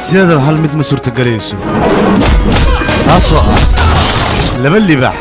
سيادة هل مد مسورة قريسو تاسو لبلي بح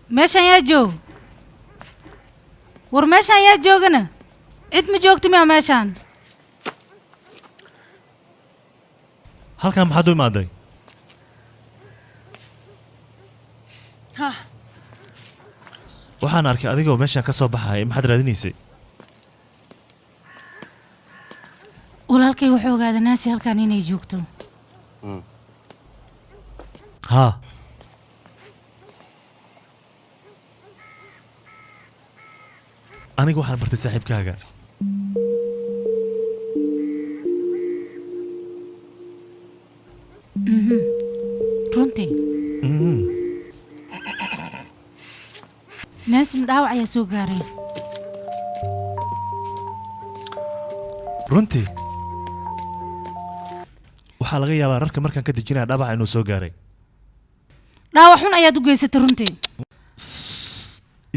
ماشان يا جو ورماشان يا جوجنا عد مجوجتي ما ماشان هل كان محدو يمادي ها waxaan arkay adigoo meesha ka soo baxay maxad raadinaysay walaalkay wuxuu ogaaday naasi halkan inay joogto ha anigu waxaan bartay saaxiibkaaga runtii naasi madhaawac ayaa soo gaaray runtii waxaa laga yaabaa rarka markaan ka dejinaya dhaawaca inuu soo gaaray dhaawac xun ayaad u geysatay runtii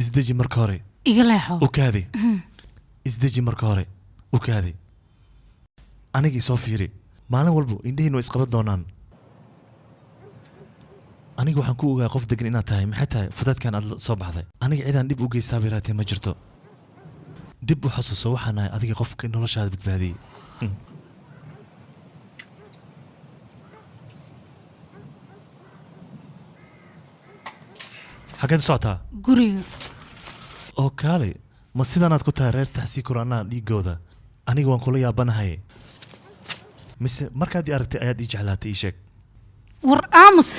isdeji marka hore iga leexo ukaadi isdeji marka hore ukaadi anigii soo fiiri maalin walba indhihiin way isqaban doonaan aniga waxaan ku ogaa qof degan inaad tahay maxay tahay fudaadkan aad soo baxday aniga cidaan dib u geystaa bay raatee ma jirto dib u xasuuso waxaan nahay adiga qofka noloshaada badbaadiyey xageed u socotaa guriga oo kaale ma sidanaad ku tahay reer taxsii kuraanaa dhiigooda aniga waan kula yaabanahay mise markaad ii aragtay ayaad ii jeclaatay ii sheeg war aamus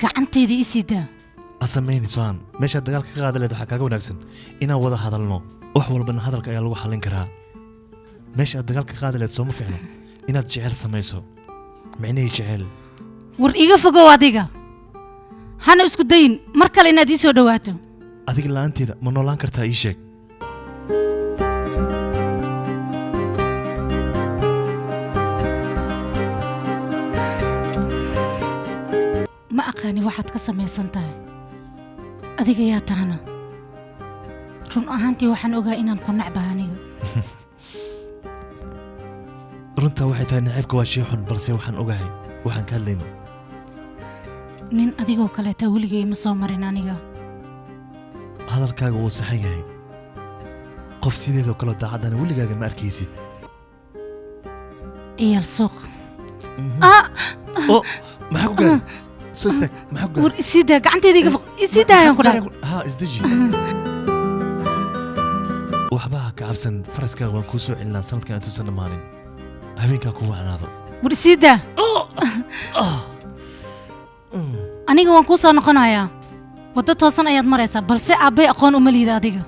gacantayda ii sii daa asamayni soan meeshaad dagaalka ka qaada leed waxaa kaaga wanaagsan inaan wada hadalno wax walbana hadalka ayaa lagu xallin karaa meesha aad dagaalka qaadi lahayd sooma fiicno inaad jecel samayso micnihii jecel war iga fogow adiga hana isku dayin mar kale inaad ii soo dhawaato adiga la'aanteeda ma noolaan kartaa ii sheeg ma aqaani waxaad ka samaysan tahay adiga yaa tahana run ahaantii waxaan ogaa inaan ku nacbaha aniga runtaa waxay tahay naciibka waa shay xun balse waxaan ogahay waxaan ka hadlayno nin adigoo kaleeta weligay ma soo marin aniga hadalkaaga wuu saxan yahay qof sideedoo kale daacadana weligaaga ma arkaysid ciyaal suuq oo maxaa ku gaaray soo istaag maxaa ku gaaray war isidaa gacanteeda iga foq isidaa ayaan ku dhahay haa isdeji waxba ha ka cabsan faraskaaga waan kuu soo celinaa sanadkan intuusan dhammaanin habeenkaa ku wacnaado war isidaa aniga waan kuu soo noqonayaa waddo toosan ayaad maraysaa balse aabbay aqoon uma liida adiga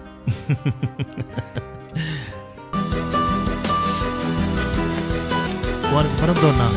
waan isbaran doonaa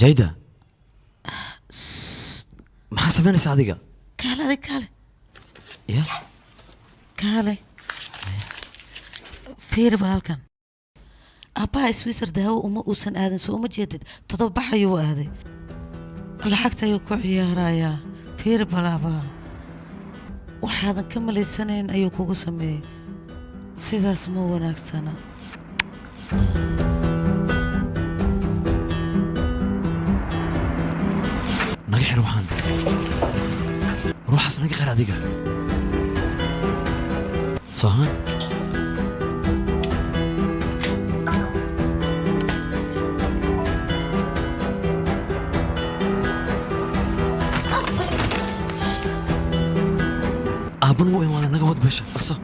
جيدة maxaa samaynaysaa adiga kaale ya kaale fiiri walaalkan aabbaha switzerland daawo uma uusan aadan soo uma jeedid todobax ayuu aaday lacagta ayuu ku ciyaarayaa fiiri balaabaa waxaadan ka malaysanayn ayuu kugu sameeyey sidaas ma wanaagsana naga xir waxaan ruuxaas naga xir adiga sohan aaban mu imaada naga wad beesha dhaqso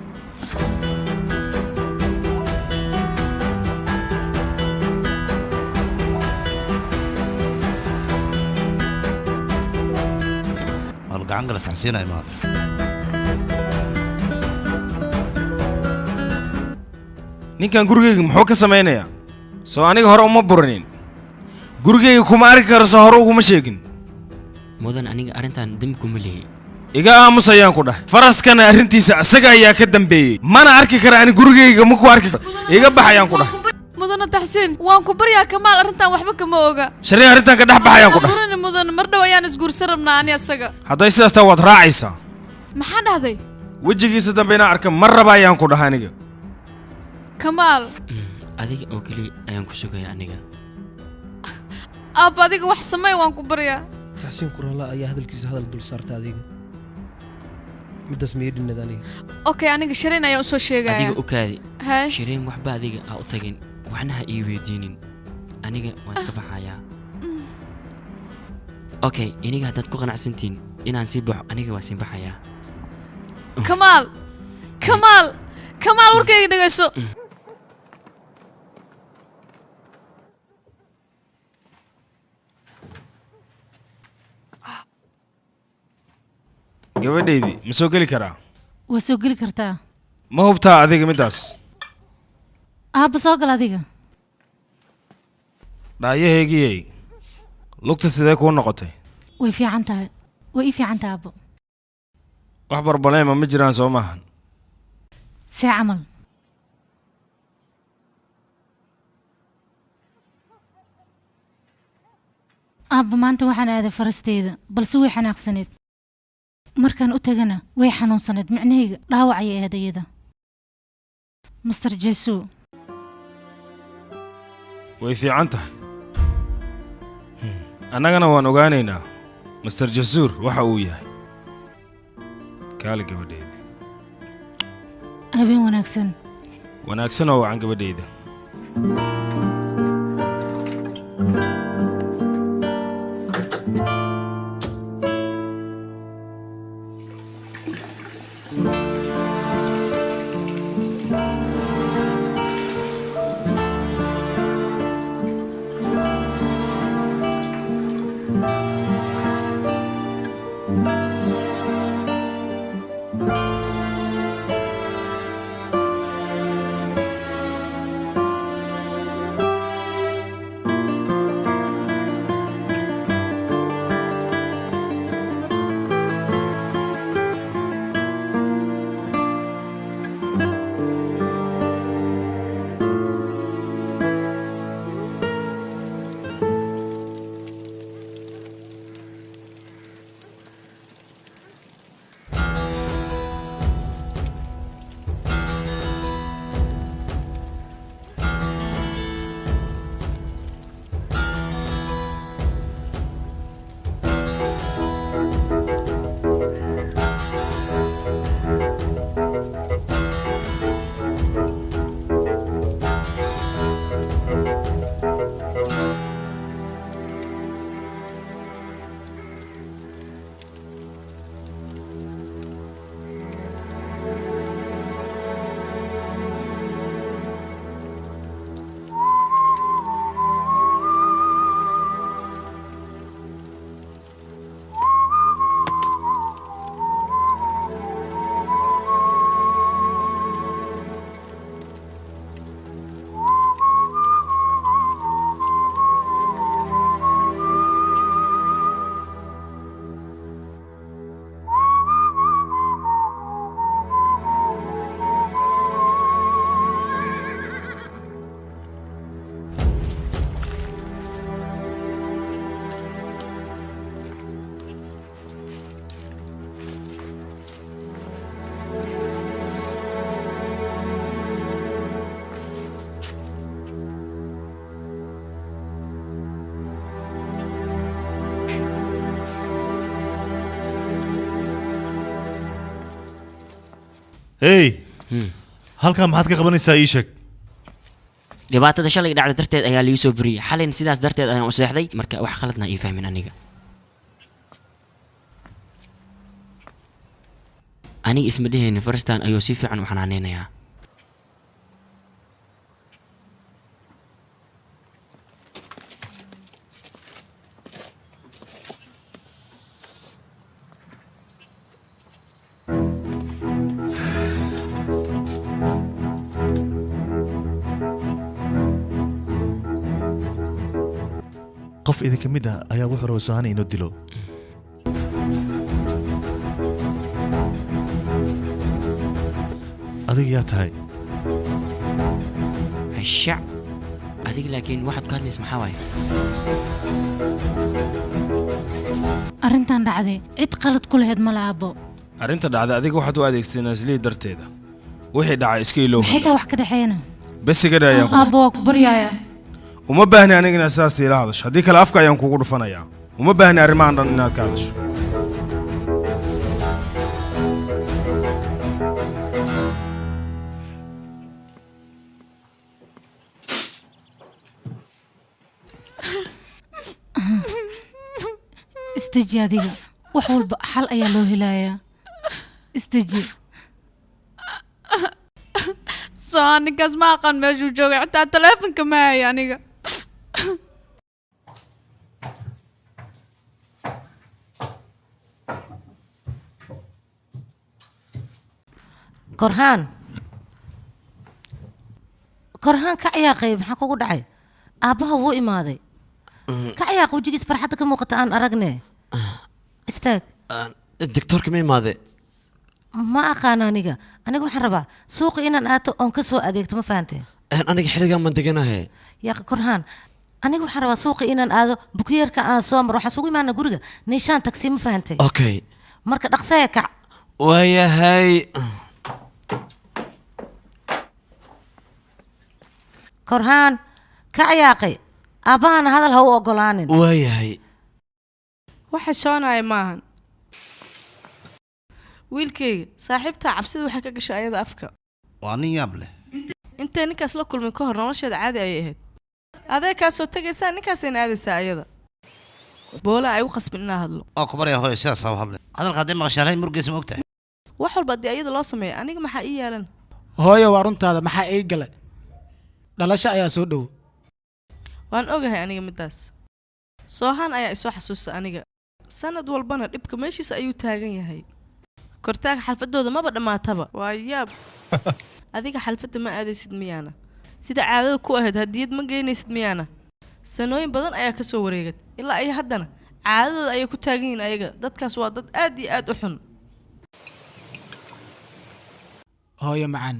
gacan gala taxsiinay maada ninkan gurigayga muxuu ka samaynayaa soo aniga hore uma buranin gurigayga kuma arki karo soo hore uguma sheegin mudan aniga arrintan dam kuma lihi iga aamus ayaan ku dhahay faraskana arrintiisa asaga ayaa ka dambeeyey mana arki kara ani gurigayga ma ku arki karo iga bax ayaan ku dhahay mudana taxsiin waan ku baryaa kamaal arrintan waxba kama oga sharci arrintan ka dhex bax ayaan ku dhahay burani mudan mar dhow ayaan isguursan rabnaa ani asaga hadday sidaas taa waad raacaysaa maxaa dhahday wejigiisa dambe inaan arka mar raba ayaan ku dhahay aniga kamaal adiga oo keliya ayaan ku sugaya aniga aabba adiga wax samey waan ku baryaa taxsiin kurala ayaa hadalkiisa hadal dul saarta adiga midaas ma yidhinad aniga okay aniga shireen ayaan usoo sheegaya adiga u kaadi hay shireen waxba adiga aa u tagin waxna ha ii weydiinin aniga waan iska baxayaa okay iniga haddaad ku qanacsantiin inaan sii baxo aniga waan sii baxayaa kamaal kamaal kamaal warkayga dhegayso gabadhaydii ma soo geli karaa waa soo geli kartaa ma hubtaa adiga middaas aabba soo gal adiga dhaayaheegiyey lugta sidee kuu noqotay way fiican tahay way ii fiican tahay aabbo wax barbaleema ma jiraan soo maahan see camal aabba maanta waxaan aaday farasteeda balse way xanaaqsaneed markaan u tagana way xanuunsaneed micnahayga dhaawac ayay ahayd iyada مستر جيسو way fiican tahay annagana waan ogaanaynaa master jasuur waxa uu yahay kaali gabadheeda habeen wanaagsan wanaagsan oo wacan gabadheeda hey halkaa maxaad ka qabanaysaa ii sheeg dhibaatada shalay dhacday darteed ayaa liigu soo buriyay xalin sidaas darteed ayaan u seexday marka wax khaladna ii fahmin aniga isma dhehaynin faristan ayuu si fiican u xanaaneynayaa qof idinka mid ah ayaa wuxuu rabaa Sohani inuu dilo adiga yaa tahay hasha adiga laakiin waxaad ka hadlays maxaa waaye arrintan dhacday cid qalad ku lahayd ma laabo arrinta dhacday adiga waxaad u adeegsateen aslii darteeda wixii dhacay iska iloow xitaa wax ka dhaxeeyna bas iga dhaayaan aabo waa ku baryaaya uma baahni aniga inaad sidaas ila hadasho haddii kale afka ayaan kugu dhufanayaa uma baahni arrimahan dhan inaad ka hadasho istaji adiga wax walba xal ayaa loo helayaa istaji soo ninkaas ma aqaan meeshuu joogay xitaa taleefanka ma haya aniga korhaan ka ciyaaqay maxaa kugu dhacay aabbaha wuu imaaday ka ciyaaq wejigiis farxadda ka muuqata aan aragne istaag doctorka ma imaade ma aqaan aniga waxaan rabaa suuqa inaan aato oon ka soo adeegto ma fahantee aniga xiligan maan deganahe yaaqi korhaan aniga waxaan rabaa suuqa inaan aado bukiyeerka aan soo maro waxaan sugu imaana guriga niishaan tagsi ma fahantee okay marka dhaqsaya kac waayahay korhaan ka ciyaaqay aabahana hadal ha u ogolaanin waayahay waxa shoonaya maahan wiilkayga saaxiibtaa cabsida waxay ka gashay ayada afka waa nin yaab leh intay ninkaas la kulmay ka hor nolosheeda caadi ayay ahayd adee kaa soo tegaysaa ninkaasayna aadaysaa ayada boola ay u qasbin inaa hadlo oo ku barya hooyo sidaas ha u hadle hadalka haddii maqashaalahay murgeysa ma ogtahay wax walba haddii ayada loo sameeya aniga maxaa ii yeelan hooyo waa runtaada maxaa ii gala dhalasho ayaa soo dhow waan ogahay aniga midaas soohaan ayaa isoo xasuusta aniga sanad walbana dhibka meeshiisa ayuu taagan yahay kortaaga xalfadooda maba dhammaataba waa yaab adiga xalfadda ma aadaysid miyaana sida caadada ku ahayd hadiyad ma geynaysid miyaana sanooyin badan ayaa ka soo wareegad ilaa ay haddana caadadooda ayay ku taagan yihiin ayaga dadkaas waa dad aad iyo aad u xun hooyo macaan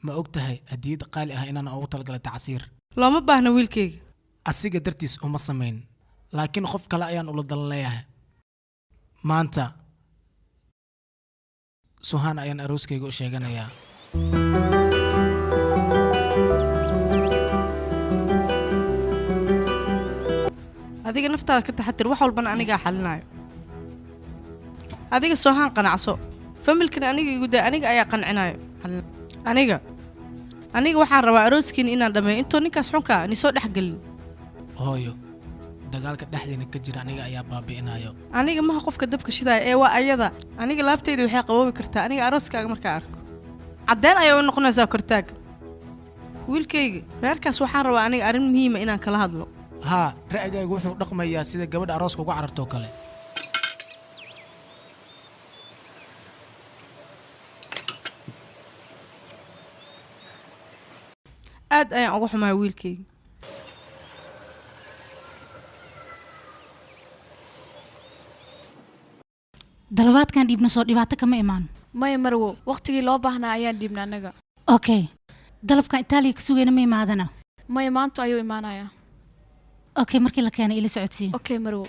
ma og tahay hadiyad qaali ah inaan ugu talagalay tacsiir looma baahna wiilkayga asiga dartiis uma samayn laakiin qof kale ayaan ula dalan leeyahay maanta suhaan ayaan arooskayga u sheeganayaa adiga naftaada ka taxatir wax walbana anigaa xalinayo adiga soohaan qanacso familkan aniga igu daa aniga ayaa qancinayo aniga waxaan rabaa arooskiina inaan dhammeeyo intoo ninkaas xunkaa ni soo dhex gelin hooyo dagaalka dhexdeena ka jira aniga ayaa baabi'inayo aniga maha qofka dabka shidaaya ee waa ayada aniga laabtayda waxay qaboobi kartaa aniga arooskaaga markaa arko caddeen ayaa u noqonaysaa kortaaga wiilkayga reerkaas waxaan rabaa aniga arrin muhiima inaan kala hadlo haa ra'gaygu wuxuu dhaqmayaa sida gabadha arooska uga carartoo kale aad ayaan uga xumahay wiilkayga dalabaadkan dhiibna soo dhibaato kama imaan maya marwo waqtigii loo baahnaa ayaan dhiibna annaga okay dalabkan itaaliya ka sugayna ma imaadana maya maanta ayuu imaanayaa okay markii la keenay ila socodsiin okay marwo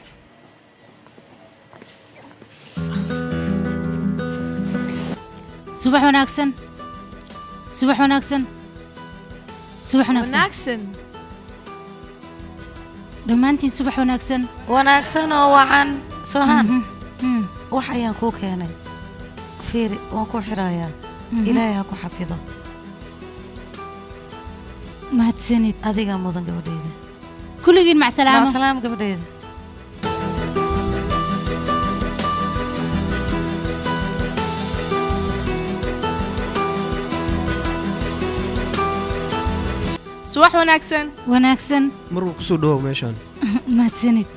subax wanaagsan subax wanaagsan subax wanaagsan dhammaantiin subax wanaagsan wanaagsan oo wacan soohaan wax ayaan kuu keenay fiiri waan ku xirayaa ilaahay ha ku xafido mahadsanid adigaa mudan gabadhayda kulligiin macsalaamo macsalaam gabadhayda subax wanaagsan wanaagsan marwuu kusoo dhawow meeshaan mahadsanid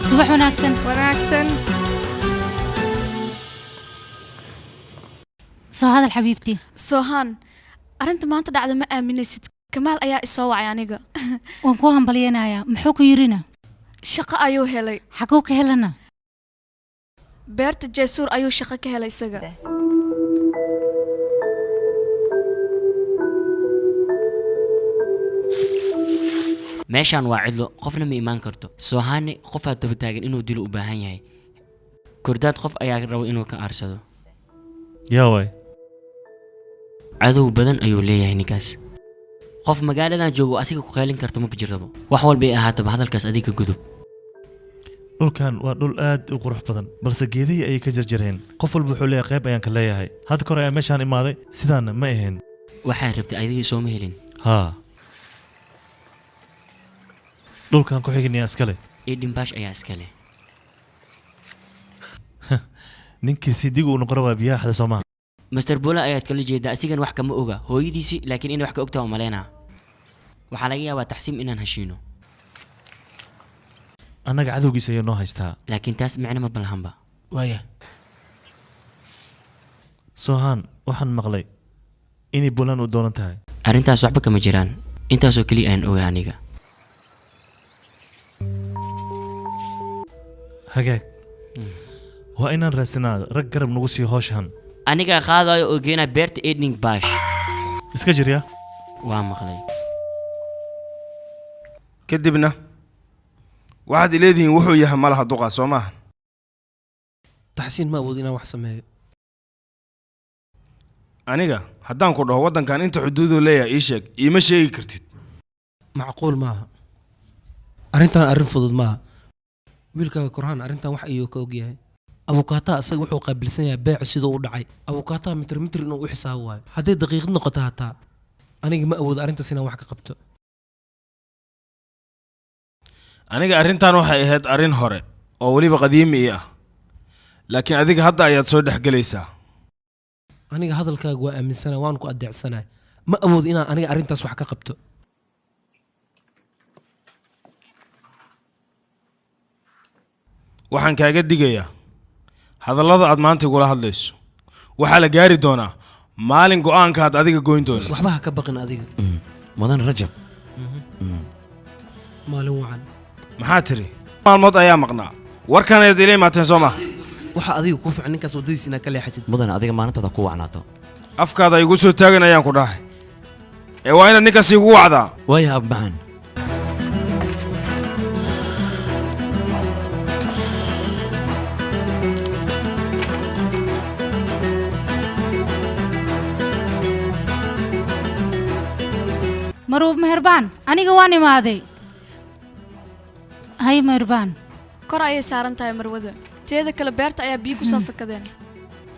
subax wanaagsan wanaagsan soo hadal xabiibtii soohaan arrinta maanta dhacda ma aaminaysid kamaal ayaa isoo wacay aniga waan ku hambalyanayaa muxuu ku yirina shaqo ayuu helay xaguu ka helana beerta jeesuur ayuu shaqo ka helay isaga meeshaan waa cidlo qofna ma imaan karto soohaani qofaad daba taagan inuu dilo u baahan yahay kordaad qof ayaa raba inuu ka aarsado yaa waay cadow badan ayuu leeyahay ninkaas qof magaaladan joogo asiga ku qaylin karto ma jirtaba wax walbay ahaataba hadalkaas adiga gudub dhulkan waa dhul aad u qurux badan balse geedihii ayay ka jarjareen qof walba wuxuu leeyahay qayb ayaan ka leeyahay hadda kor ayaa meeshaan imaaday sidaana ma ahayn waxaad rabtay adigii sooma helin haa dhulkan ku xiginayaa iskale iyo dhimbaash ayaa iskale ninkii sidigu uu noqon rabaa biyaha xada soomaha master bola ayaad kala jeedaa asigan wax kama oga hooyadiisii laakiin inay wax ka ogtaa umaleynaa waxaa laga yaabaa taxsiim inaan heshiino annaga cadowgiisa ayay noo haystaa laakiin taas micno ma balahanba waaya soohaan waxaan maqlay inay bulan u doonan tahay arrintaas waxba kama jiraan intaasoo keliya aan ogaa aniga. hagaag waa inaan raadsanaa rag garab nagu sii howshan. aniga qaadayo oo geena beerta Edning Bash. iska jirya waa maqlay. kadibna waxaad ileedihiin wuxuu yahay malaha duqa soo maaha. taxsiin ma awood inaan wax sameeyo. aniga haddaan ku dhaho waddankan inta xuduudu leeyahay ii sheeg iima sheegi kartid. macquul maaha. arrintan arrin fudud maaha. wiilkaaga korhaan arrintan wax ayuu ka ogyahay. abukaataha asaga wuxuu qaabilsan yahay beec sidoo u dhacay. abukaataha mitir inuu u xisaabo waayo. hadday daqiiqad noqoto hataa aniga ma awoodo arrintaas inaan wax ka qabto. aniga arrintan waxay ahayd arrin hore oo weliba qadiimi ii ah, laakiin adiga hadda ayaad soo dhexgelaysaa. aniga hadalkaaga waa aaminsana waan ku adeecsanahay. ma awoodo inaan aniga arrintaas wax ka qabto. waxaan kaaga digayaa hadallada aad maanta igula hadlayso waxaa la gaari doonaa maalin go'aankaad adiga goyn doona. waxba ha ka baqin adiga. mudan Rajab. maalin wacan. maxaa tiri maalmood ayaa maqnaa warkan ayaad ila imaateen soo maha. waxa adiga kuu fiican ninkaas waddadiisa inaad ka leexatid. mudan adiga maalintada ku wacnaato. afkaada igu soo taagan ayaan ku dhahay ee waa inaad ninkaas igu wacdaa. waaya ab macaan. maruub meherbaan aniga waan imaaday. hay meherbaan kor ayay saaran tahay marwada teeda kale beerta ayaa biyo ku soo fakadeen.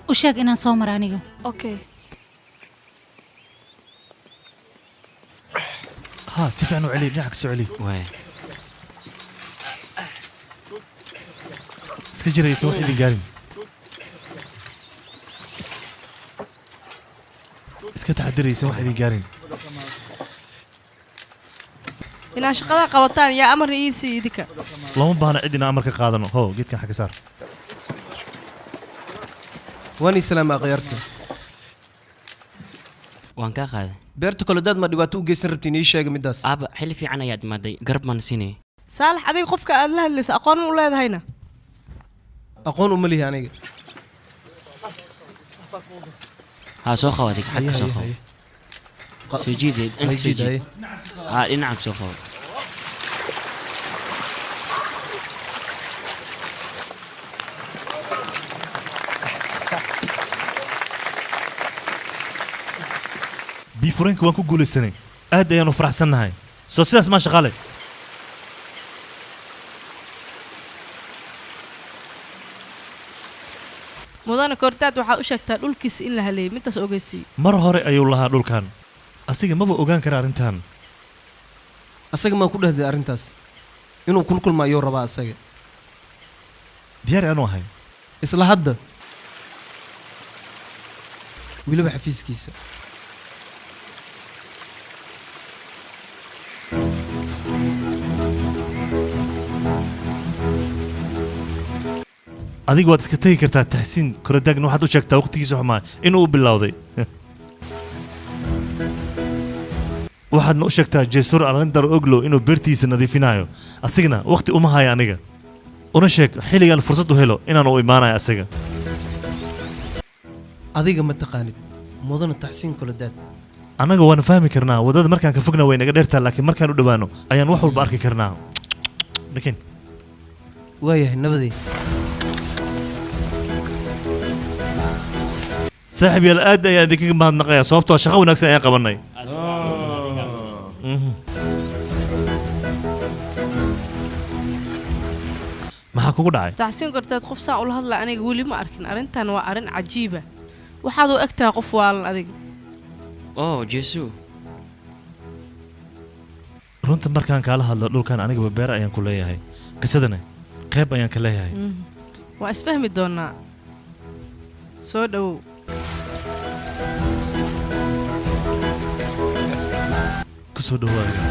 u sheeg inaan soo mara aniga. okay ها سيف عنو علي نعكسوا علي waay iska jiraysa wax idin gaarin iska taxadiraysa wax idin gaarin inaa shaqada qabataan yaa amar iidsi idinka. lama baahna cid inaan amarka qaadano ho geedkan xagga saar waan islaama khayarta. waan kaa qaaday. beerta kale dad ma dhibaato u geysan rabtiin ii sheega midaas. aaba xilli fiican ayaad imaaday garab maan siinay. saalax adiga qofka aad la hadlaysa aqoon u leedahayna. aqoon uma lihi aniga. ها soo qaw adiga xagga soo qaw. soo jiiday inta soo jiiday. dhinaca soo qaw. biifureenka waan ku guulaysanay aad ayaanu faraxsannahay soo sidaas maa shaqaale. mudana kortaad waxaa u sheegtaa dhulkiisa in la haleeyay midaas ogeysay. mar hore ayuu lahaa dhulkan asiga maba ogaan kara arrintan. asaga maan ku dhehday arrintaas inuu kulkulma ayuu rabaa asaga. diyaari aanu ahay isla hadda weliba xafiiskiisa. adiga waad iska tegi kartaa taxsiin koradaagna waxaad u sheegtaa waqtigiisa xumaa inuu u bilowday waxaadna u sheegtaa jeesur alindar oglow inuu beertiisa nadiifinayo asigna waqti uma haya aniga una sheeg xilligan fursad u helo inaan u imaanayo asaga. adiga ma taqaanid mudana taxsiin koladaad. annaga waan fahmi karnaa waddada markaan ka fogna way naga dheertaa laakiin markaan u dhowaano ayaan wax walba arki karnaa. lakiin waayahay nabadii. saaxiib yaal aad ayaan idinkaga mahadnaqayaa sababtoo shaqo wanaagsan ayaan qabanay. maxaa kugu dhacay? taxsiin kortaad qof saa ula hadla aniga weli ma arkin. arrintan waa arrin cajiiba. waxaad u egtahay qof waalan adiga. oh jeesu runta markaan kaala hadlo dhulkan anigaba beer ayaan ku leeyahay qisadana qayb ayaan ka leeyahay. waa isfahmi doonaa. soo dhowow. ku soo dhawaada.